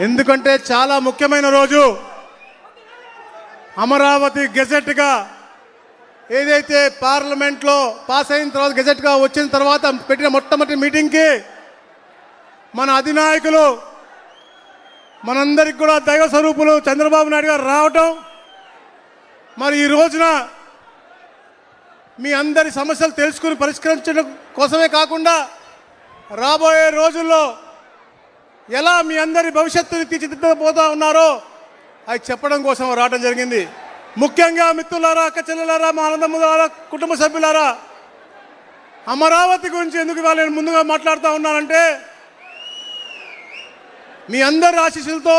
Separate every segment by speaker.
Speaker 1: ఎందుకంటే చాలా ముఖ్యమైన రోజు. అమరావతి గెజెట్గా ఏదైతే పార్లమెంట్లో పాస్ అయిన తర్వాత గెజెట్గా వచ్చిన తర్వాత పెట్టిన మొట్టమొదటి మీటింగ్కి మన అధినాయకులు మనందరికి కూడా దైవ స్వరూపులు చంద్రబాబు నాయుడు గారు రావటం, మరి ఈ రోజున మీ అందరి సమస్యలు తెలుసుకుని పరిష్కరించడం కోసమే కాకుండా రాబోయే రోజుల్లో ఎలా మీ అందరి భవిష్యత్తుని తీర్చిదిద్దబోతా ఉన్నారో అది చెప్పడం కోసం రావడం జరిగింది. ముఖ్యంగా మిత్రులారా, అక్క చెల్లెలారా, మా అన్నదమ్ములారా, కుటుంబ సభ్యులారా, అమరావతి గురించి ఎందుకు ఇవాళ నేను ముందుగా మాట్లాడుతూ ఉన్నానంటే మీ అందరి ఆశీస్సులతో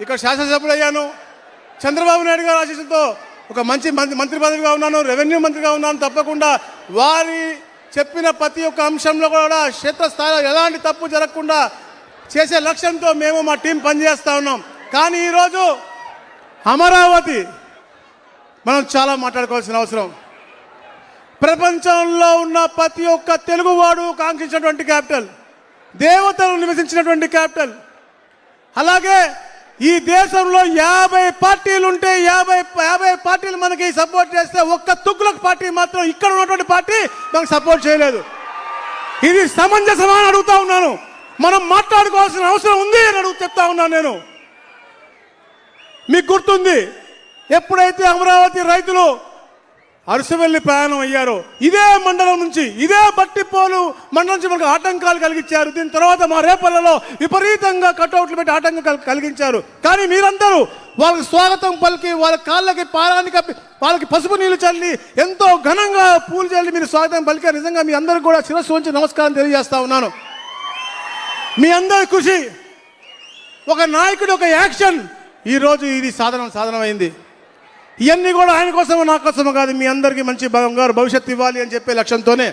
Speaker 1: ఇక్కడ శాసనసభ్యులు అయ్యాను. చంద్రబాబు నాయుడు గారి ఆశీస్సులతో ఒక మంచి మంత్రి పదవిగా ఉన్నాను, రెవెన్యూ మంత్రిగా ఉన్నాను. తప్పకుండా వారి చెప్పిన ప్రతి ఒక్క అంశంలో కూడా క్షేత్రస్థాయిలో ఎలాంటి తప్పు జరగకుండా చేసే లక్ష్యంతో మేము మా టీం పనిచేస్తూ ఉన్నాం. కానీ ఈరోజు అమరావతి మనం చాలా మాట్లాడుకోవాల్సిన అవసరం. ప్రపంచంలో ఉన్న ప్రతి ఒక్క తెలుగువాడు కాంక్షించినటువంటి క్యాపిటల్, దేవతలు నివసించినటువంటి క్యాపిటల్. అలాగే ఈ దేశంలో 50 పార్టీలు ఉంటే 50 పార్టీలు మనకి సపోర్ట్ చేస్తే ఒక్క తుగ్లక్ పార్టీ మాత్రం ఇక్కడ ఉన్నటువంటి పార్టీ మనకు సపోర్ట్ చేయలేదు. ఇది సమంజసమా అని అడుగుతా ఉన్నాను. మనం మాట్లాడుకోవాల్సిన అవసరం ఉంది అని చెప్తా ఉన్నాను నేను. మీకు గుర్తుంది, ఎప్పుడైతే అమరావతి రైతులు అరసవెల్లి ప్రయాణం అయ్యారో ఇదే మండలం నుంచి, ఇదే బట్టిపోలు మండలం నుంచి మనకు ఆటంకాలు కలిగించారు. దీని తర్వాత మా రేపల్లలో విపరీతంగా కట్అవుట్లు పెట్టి ఆటంకం కలిగించారు. కానీ మీరందరూ వాళ్ళకి స్వాగతం పలికి, వాళ్ళ కాళ్ళకి పారాన్ని కప్పి, వాళ్ళకి పసుపు నీళ్లు చల్లి, ఎంతో ఘనంగా పూలు చల్లి మీరు స్వాగతం పలికారు. నిజంగా మీ అందరికీ కూడా శిరస్సు ఉంచి నమస్కారం తెలియజేస్తా ఉన్నాను. మీ అందరి కృషి, ఒక నాయకుడు ఒక యాక్షన్ ఈరోజు ఇది సాధనమైంది. ఇవన్నీ కూడా ఆయన కోసమో నా కోసమో కాదు, మీ అందరికీ మంచి బంగారు భవిష్యత్తు ఇవ్వాలి అని చెప్పే లక్ష్యంతోనే.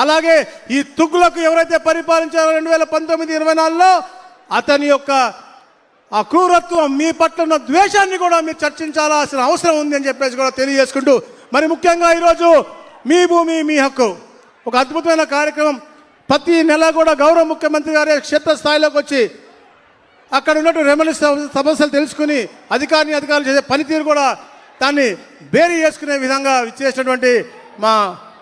Speaker 1: అలాగే ఈ తుగ్గులకు ఎవరైతే పరిపాలించారో 2019-24లో అతని యొక్క ఆ క్రూరత్వం, మీ పట్ల ఉన్న ద్వేషాన్ని కూడా మీరు చర్చించాల్సిన అవసరం ఉంది అని చెప్పేసి కూడా తెలియజేసుకుంటూ, మరి ముఖ్యంగా ఈరోజు మీ భూమి మీ హక్కు ఒక అద్భుతమైన కార్యక్రమం. ప్రతి నెల కూడా గౌరవ ముఖ్యమంత్రి గారి క్షేత్రస్థాయిలోకి వచ్చి అక్కడ ఉన్నటువంటి రెవెన్యూ సమస్యలు తెలుసుకుని అధికారులు చేసే పనితీరు కూడా దాన్ని బేరీ చేసుకునే విధంగా ఇచ్చేసినటువంటి మా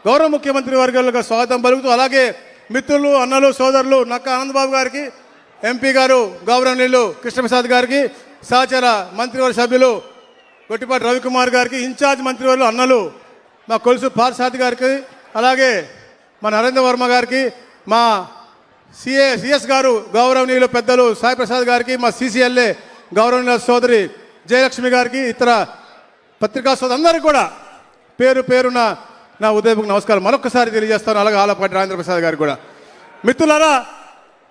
Speaker 1: గౌరవ ముఖ్యమంత్రి వర్గాలకు స్వాగతం పలుకుతూ, అలాగే మిత్రులు, అన్నలు, సోదరులు నక్క ఆనందబాబు గారికి, ఎంపీ గారు గౌరవనీయులు కృష్ణప్రసాద్ గారికి, సహచర మంత్రివర్గ సభ్యులు గొట్టిపాటి రవికుమార్ గారికి, ఇన్ఛార్జ్ మంత్రివర్యులు అన్నలు మా కొలుసు పార్సాద్ గారికి, అలాగే మా నరేంద్ర వర్మ గారికి, మా సిఎస్ గారు గౌరవనీయులు పెద్దలు సాయి ప్రసాద్ గారికి, మా సిసిఎల్ఏ గౌరవనీయుల సోదరి జయలక్ష్మి గారికి, ఇతర పత్రికా సోదరు అందరికీ కూడా పేరు పేరున నా ఉదయపు నమస్కారం మరొకసారి తెలియజేస్తాను. అలాగే ఆలపాటి రాజేంద్ర ప్రసాద్ గారికి కూడా. మిత్రులారా,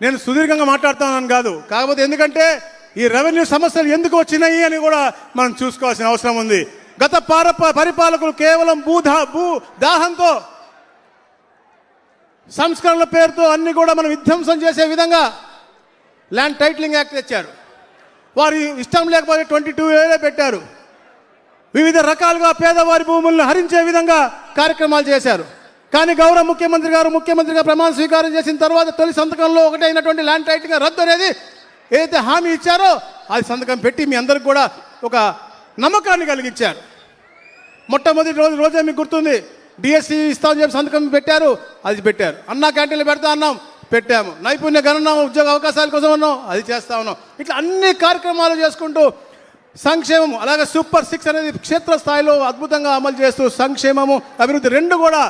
Speaker 1: నేను సుదీర్ఘంగా మాట్లాడుతున్నాను కాదు, కాకపోతే ఎందుకంటే ఈ రెవెన్యూ సమస్యలు ఎందుకు వచ్చినాయి అని కూడా మనం చూసుకోవాల్సిన అవసరం ఉంది. గత పరిపాలకులు కేవలం భూ దాహంతో, సంస్కరణల పేరుతో అన్ని కూడా మనం విధ్వంసం చేసే విధంగా ల్యాండ్ టైటిలింగ్ యాక్ట్ తెచ్చారు. వారి ఇష్టం లేకపోతే 22A పెట్టారు. వివిధ రకాలుగా పేదవారి భూములను హరించే విధంగా కార్యక్రమాలు చేశారు. కానీ గౌరవ ముఖ్యమంత్రిగా ప్రమాణ స్వీకారం చేసిన తర్వాత తొలి సంతకంలో ఒకటైనటువంటి ల్యాండ్ టైటిలింగ్ రద్దు అనేది ఏదైతే హామీ ఇచ్చారో అది సంతకం పెట్టి మీ అందరికి కూడా ఒక నమ్మకాన్ని కలిగించారు. మొట్టమొదటి రోజే మీకు గుర్తుంది, డిఎస్సి ఇస్తామని చెప్పి సంతకం పెట్టారు, అది పెట్టారు. అన్నా క్యాంటీన్లు పెడతా అన్నాం, పెట్టాము. నైపుణ్య గణన ఉద్యోగ అవకాశాల కోసం అన్నాం, అది చేస్తా ఉన్నాం. ఇట్లా అన్ని కార్యక్రమాలు చేసుకుంటూ సంక్షేమం, అలాగే సూపర్ 6 అనేది క్షేత్రస్థాయిలో అద్భుతంగా అమలు చేస్తూ సంక్షేమము అభివృద్ధి రెండు కూడా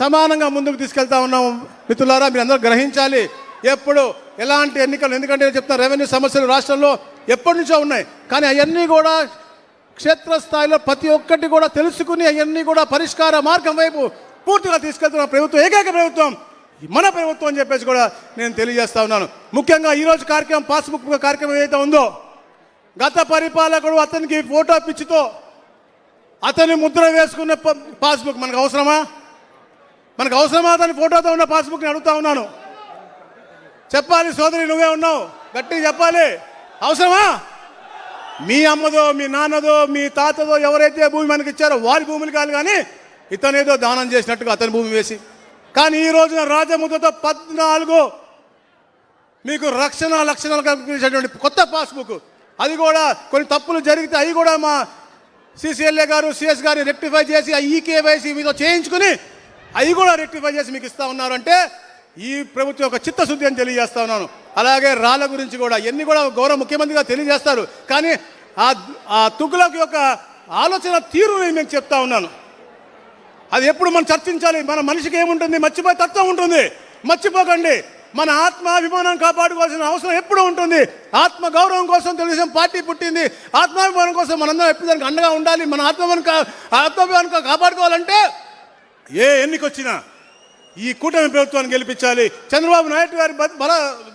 Speaker 1: సమానంగా ముందుకు తీసుకెళ్తా ఉన్నాము. మిత్రులారా, మీరు అందరూ గ్రహించాలి, ఎప్పుడు ఎలాంటి ఎన్నికలు, ఎందుకంటే నేను చెప్తాను రెవెన్యూ సమస్యలు రాష్ట్రంలో ఎప్పటి నుంచో ఉన్నాయి. కానీ అవన్నీ కూడా క్షేత్రస్థాయిలో ప్రతి ఒక్కటి కూడా తెలుసుకుని అవన్నీ కూడా పరిష్కార మార్గం వైపు పూర్తిగా తీసుకెళ్తున్న ప్రభుత్వం ఏకైక ప్రభుత్వం మన ప్రభుత్వం అని చెప్పేసి కూడా నేను తెలియజేస్తా ఉన్నాను. ముఖ్యంగా ఈరోజు కార్యక్రమం పాస్బుక్ కార్యక్రమం ఏదైతే ఉందో, గత పరిపాలకుడు అతనికి ఫోటో పిచ్చితో అతని ముద్ర వేసుకున్న పాస్బుక్ మనకు అవసరమా? అతని ఫోటోతో ఉన్న పాస్బుక్ని అడుగుతా ఉన్నాను. చెప్పాలి సోదరి, నువ్వే ఉన్నావు, గట్టిగా చెప్పాలి. అవసరమా? మీ అమ్మదో, మీ నాన్నదో, మీ తాతదో ఎవరైతే భూమి మనకి ఇచ్చారో వారి భూములు కాదు, కానీ ఇతనేదో దానం చేసినట్టుగా అతని భూమి వేసి. కానీ ఈ రోజున రాజముద్రతో 14 మీకు లక్షణాలు కల్పించేటువంటి కొత్త పాస్బుక్, అది కూడా కొన్ని తప్పులు జరిగితే అవి కూడా మా CCLA గారు CS గారు రెక్టిఫై చేసి ఈకేవైసీ మీతో చేయించుకుని అవి కూడా రెక్టిఫై చేసి మీకు ఇస్తా ఉన్నారు. అంటే ఈ ప్రభుత్వం యొక్క చిత్తశుద్ధి అని తెలియజేస్తా ఉన్నాను. అలాగే రాళ్ళ గురించి కూడా ఎన్ని కూడా గౌరవ ముఖ్యమంత్రిగా తెలియజేస్తారు, కానీ ఆ తుగ్లక్ యొక్క ఆలోచన తీరుని నేను చెప్తా ఉన్నాను. అది ఎప్పుడు మనం చర్చించాలి. మన మనిషికి ఏముంటుంది, మర్చిపోయే తత్వం ఉంటుంది. మర్చిపోకండి, మన ఆత్మాభిమానం కాపాడుకోవాల్సిన అవసరం ఎప్పుడు ఉంటుంది. ఆత్మ గౌరవం కోసం తెలుగుదేశం పార్టీ పుట్టింది. ఆత్మాభిమానం కోసం మనందరం ఎప్పుడు దానికి అండగా ఉండాలి. మన ఆత్మాభిమానం కాపాడుకోవాలంటే ఏ ఎన్నికొచ్చినా ఈ కూటమి ప్రభుత్వాన్ని గెలిపించాలి. చంద్రబాబు నాయుడు గారి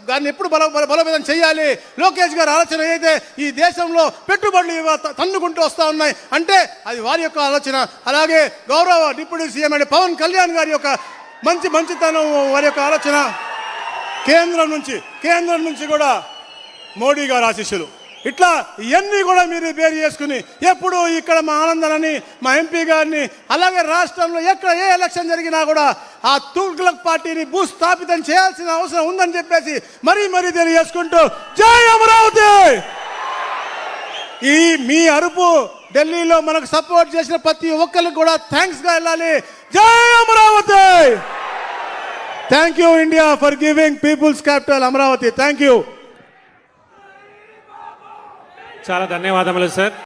Speaker 1: దాన్ని ఎప్పుడు బలోపేతం చేయాలి. లోకేష్ గారి ఆలోచన అయితే ఈ దేశంలో పెట్టుబడులు తన్నుకుంటూ వస్తూ ఉన్నాయి అంటే అది వారి యొక్క ఆలోచన. అలాగే గౌరవ డిప్యూటీ సీఎం అంటే పవన్ కళ్యాణ్ గారి యొక్క మంచితనం, వారి యొక్క ఆలోచన. కేంద్రం నుంచి కూడా మోడీ గారి ఆశీస్సులు. ఇట్లా ఇవన్నీ కూడా మీరు బేర్ చేసుకుని ఎప్పుడు ఇక్కడ మా ఆనందనని, మా MP గారిని, అలాగే రాష్ట్రంలో ఎక్కడ ఏ ఎలక్షన్ జరిగినా కూడా ఆ తుగ్లక్ పార్టీని భూస్థాపితం చేయాల్సిన అవసరం ఉందని చెప్పేసి మరీ తెలియజేసుకుంటూ జై అమరావతి. ఈ మీ అరుపు ఢిల్లీలో మనకు సపోర్ట్ చేసిన ప్రతి ఒక్కరికి కూడా థ్యాంక్స్ గా వెళ్ళాలి. జై Amaravati. Thank you India for giving peoples capital Amaravati. Thank you.
Speaker 2: చాలా ధన్యవాదములు సార్.